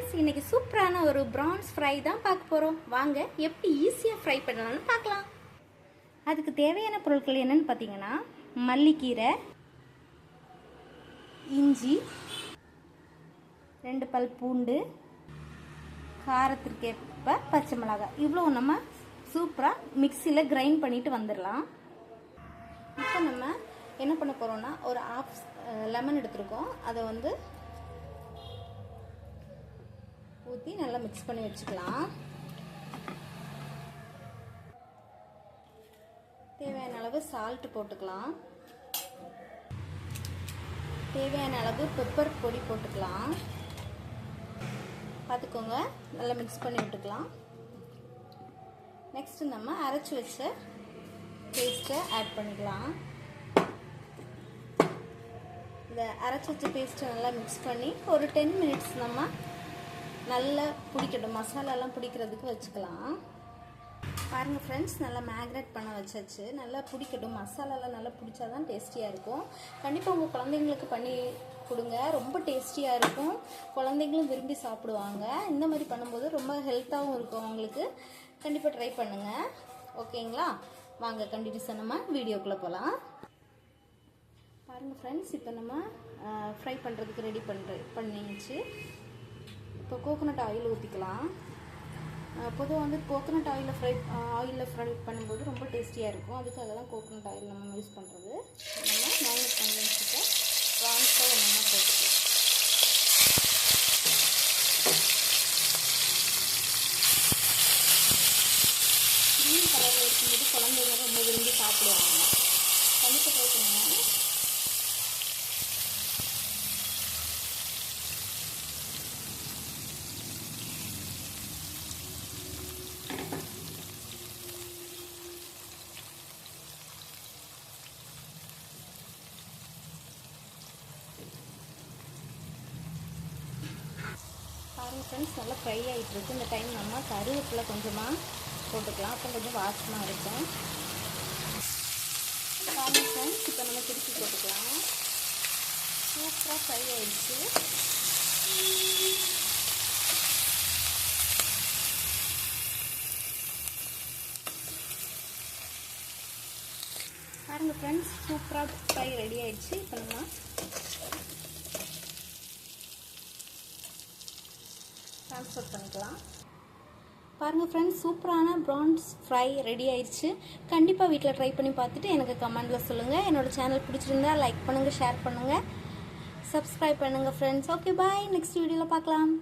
Friends, இன்னைக்கு சூப்பரான ஒரு பிரான்ஸ் ஃப்ரை தான் பார்க்க போகிறோம். வாங்க எப்படி ஈஸியாக ஃப்ரை பண்ணலாம்னு பார்க்கலாம். அதுக்கு தேவையான பொருட்கள் என்னென்னு பார்த்தீங்கன்னா, மல்லிக்கீரை, இஞ்சி, 2 பல் பூண்டு, காரத்திற்கேற்ப பச்சை மிளகாய், இவ்வளோ நம்ம சூப்பராக மிக்சியில் கிரைண்ட் பண்ணிட்டு வந்துடலாம். இப்போ நம்ம என்ன பண்ண போகிறோம்னா, ஒரு ½ லெமன் எடுத்துருக்கோம். அதை வந்து ஊற்றி நல்லா மிக்ஸ் பண்ணி வச்சுக்கலாம். தேவையான அளவு சால்ட் போட்டுக்கலாம். தேவையான அளவு பெப்பர் பொடி போட்டுக்கலாம். பார்த்துக்கோங்க, நல்லா மிக்ஸ் பண்ணி விட்டுக்கலாம். நெக்ஸ்ட் நம்ம அரைச்சி வச்ச பேஸ்ட்டை ஆட் பண்ணிக்கலாம். இந்த அரைச்சி வச்ச பேஸ்ட்டை நல்லா மிக்ஸ் பண்ணி ஒரு 10 மினிட்ஸ் நம்ம நல்லா பிடிக்கட்டும். மசாலாலாம் பிடிக்கிறதுக்கு வச்சுக்கலாம். பாருங்கள் ஃப்ரெண்ட்ஸ், நல்லா மேக்னேட் பண்ண வச்சாச்சு. நல்லா பிடிக்கட்டும். மசாலாலாம் நல்லா பிடிச்சாதான் டேஸ்டியாக இருக்கும். கண்டிப்பாக உங்கள் குழந்தைங்களுக்கு பண்ணி கொடுங்க, ரொம்ப டேஸ்டியாக இருக்கும். குழந்தைங்களும் விரும்பி சாப்பிடுவாங்க. இந்த மாதிரி பண்ணும்போது ரொம்ப ஹெல்த்தாகவும் இருக்கும் அவங்களுக்கு. கண்டிப்பாக ட்ரை பண்ணுங்கள். ஓகேங்களா? வாங்க கண்டினியூஸாக நம்ம வீடியோக்குள்ளே போகலாம். பாருங்கள் ஃப்ரெண்ட்ஸ், இப்போ நம்ம ஃப்ரை பண்ணுறதுக்கு ரெடி பண்ணிச்சு. இப்போ கோகோனட் ஆயில் ஊற்றிக்கலாம். பொதுவாக வந்து கோகோனட் ஆயிலில் ஃப்ரை பண்ணும்போது ரொம்ப டேஸ்டியாக இருக்கும். அதுக்காக தான் கோகோனட் ஆயில் நம்ம யூஸ் பண்ணுறது. நம்ம மேரினேட் பண்ணி வச்சுட்டு ப்ரான்ஸை ஒன்றா போட்டுக்கலாம். க்ரீன் கலரில் இருக்கும்போது குழந்தைங்க ரொம்ப விரும்பி சாப்பிடுவாங்க. கண்டிப்பாக ட்ரை பண்ணுங்க. பாருங்கள் ஃப்ரெண்ட்ஸ், நல்லா ஃப்ரை ஆகிட்டுருக்கு. இந்த டைம் நம்ம கருவேப்பிலை கொஞ்சமாக போட்டுக்கலாம். அப்போ கொஞ்சம் வாசமாக இருக்கும். பாருங்கள் ஃப்ரெண்ட்ஸ், இப்போ நம்ம திருப்பி போட்டுக்கலாம். சூப்பராக ஃப்ரை ஆகிடுச்சு. பாருங்கள் ஃப்ரெண்ட்ஸ், சூப்பராக ஃப்ரை ரெடி ஆகிடுச்சு. இப்போ நம்ம ட்ரான்ஸ்ஃபர் பண்ணிக்கலாம். பாருங்கள் ஃப்ரெண்ட்ஸ், சூப்பரான ப்ரான்ஸ் ஃப்ரை ரெடி ஆயிடுச்சு. கண்டிப்பாக வீட்டில் ட்ரை பண்ணி பார்த்துட்டு எனக்கு கமெண்டில் சொல்லுங்கள். என்னோடய சேனல் பிடிச்சிருந்தா லைக் பண்ணுங்கள், ஷேர் பண்ணுங்கள், சப்ஸ்கிரைப் பண்ணுங்கள் ஃப்ரெண்ட்ஸ். ஓகே, பாய். நெக்ஸ்ட் வீடியோவில் பார்க்கலாம்.